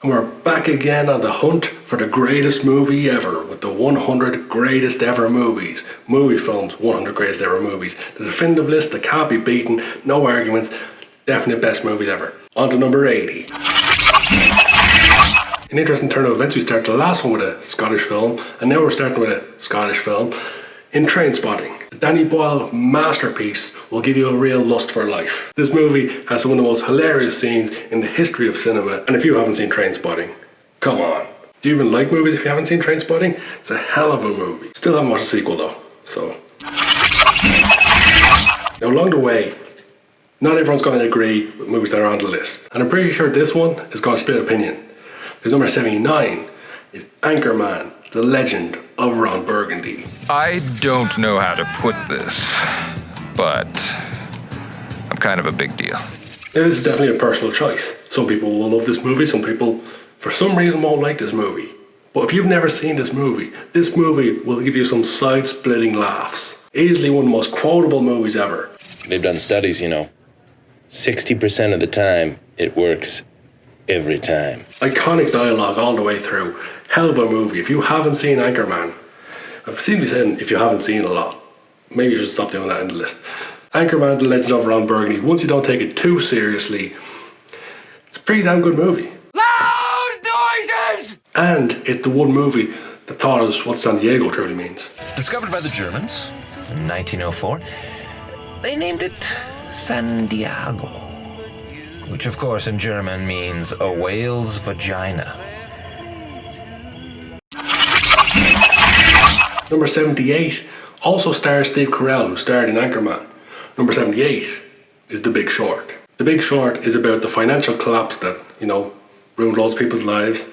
And we're back again on the hunt for the greatest movie ever with the 100 greatest ever movies. MovieFilm's 100 greatest ever movies. The definitive list that can't be beaten, no arguments, definite best movies ever. On to number 80. An interesting turn of events, we started the last one with a Scottish film, and now we're starting with a Scottish film in Trainspotting. The Danny Boyle masterpiece will give you a real lust for life. This movie has some of the most hilarious scenes in the history of cinema, and if you haven't seen Trainspotting, come on. Do you even like movies if you haven't seen Trainspotting? It's a hell of a movie. Still haven't watched the sequel though, so. Now along the way, not everyone's going to agree with movies that are on the list, and I'm pretty sure this one is going to split opinion. Because number 79 is Anchorman, the legend of Ron Burgundy. I don't know how to put this, but I'm kind of a big deal. Now, this is definitely a personal choice. Some people will love this movie, some people for some reason won't like this movie. But if you've never seen this movie will give you some side-splitting laughs. Easily one of the most quotable movies ever. They've done studies, 60% of the time, it works every time. Iconic dialogue all the way through. Hell of a movie. If you haven't seen Anchorman, I've seen you saying if you haven't seen a lot, maybe you should stop doing that in the list. Anchorman, the legend of Ron Burgundy. Once you don't take it too seriously, it's a pretty damn good movie. Loud noises! And it's the one movie that taught us what San Diego truly means. Discovered by the Germans in 1904, they named it San Diego, which of course in German means a whale's vagina. Number 78 also stars Steve Carell, who starred in Anchorman. Number 78 is The Big Short. The Big Short is about the financial collapse that, ruined loads of people's lives.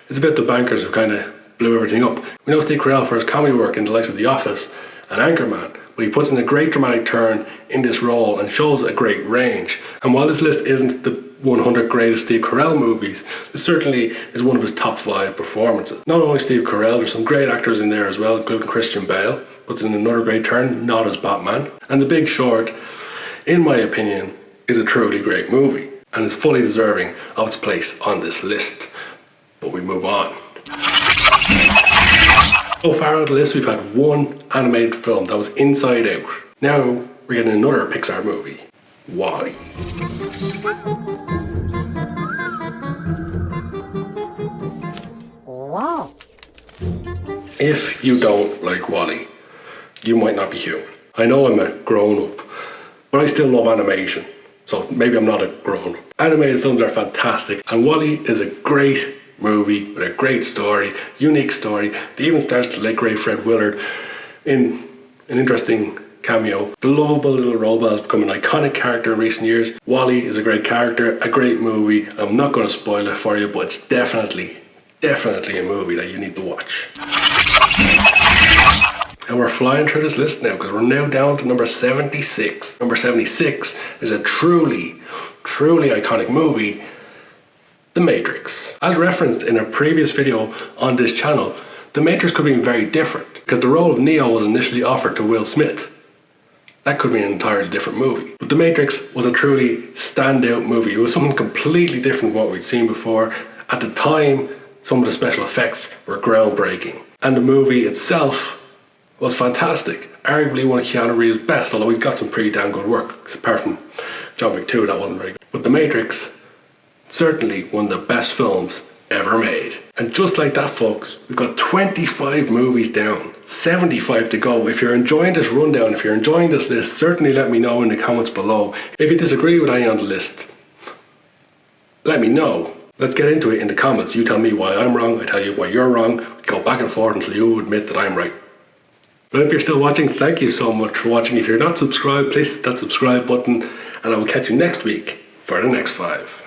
It's about the bankers who kind of blew everything up. We know Steve Carell for his comedy work in the likes of The Office and Anchorman, but he puts in a great dramatic turn in this role and shows a great range. And while this list isn't the 100 greatest Steve Carell movies, this certainly is one of his top 5 performances. Not only Steve Carell, there's some great actors in there as well, including Christian Bale, puts in another great turn, not as Batman. And The Big Short, in my opinion, is a truly great movie and is fully deserving of its place on this list. But we move on. So far on the list, we've had one animated film that was Inside Out. Now we're getting another Pixar movie, WALL-E. Wow. If you don't like WALL-E, you might not be human. I know I'm a grown-up, but I still love animation, so maybe I'm not a grown-up. Animated films are fantastic, and WALL-E is a great movie with a great story, unique story. It even stars the late great Fred Willard in an interesting cameo. The lovable little robot has become an iconic character in recent years. WALL-E is a great character, a great movie. I'm not going to spoil it for you, but it's definitely a movie that you need to watch. And we're flying through this list now because we're now down to number 76. Number 76 is a truly iconic movie, The Matrix. As referenced in a previous video on this channel, The Matrix could have been very different because the role of Neo was initially offered to Will Smith. That could be an entirely different movie. But The Matrix was a truly standout movie. It was something completely different from what we'd seen before. At the time, some of the special effects were groundbreaking. And the movie itself was fantastic. Arguably one of Keanu Reeves' best, although he's got some pretty damn good work. Apart from John Wick 2, that wasn't very good. But The Matrix, certainly one of the best films ever made. And just like that, folks, we've got 25 movies down, 75 to go. If you're enjoying this rundown, if you're enjoying this list, certainly let me know in the comments below. If you disagree with any on the list, let me know. Let's get into it in the comments. You tell me why I'm wrong, I tell you why you're wrong. We go back and forth until you admit that I'm right. But if you're still watching, thank you so much for watching. If you're not subscribed, please hit that subscribe button, and I will catch you next week for the next 5.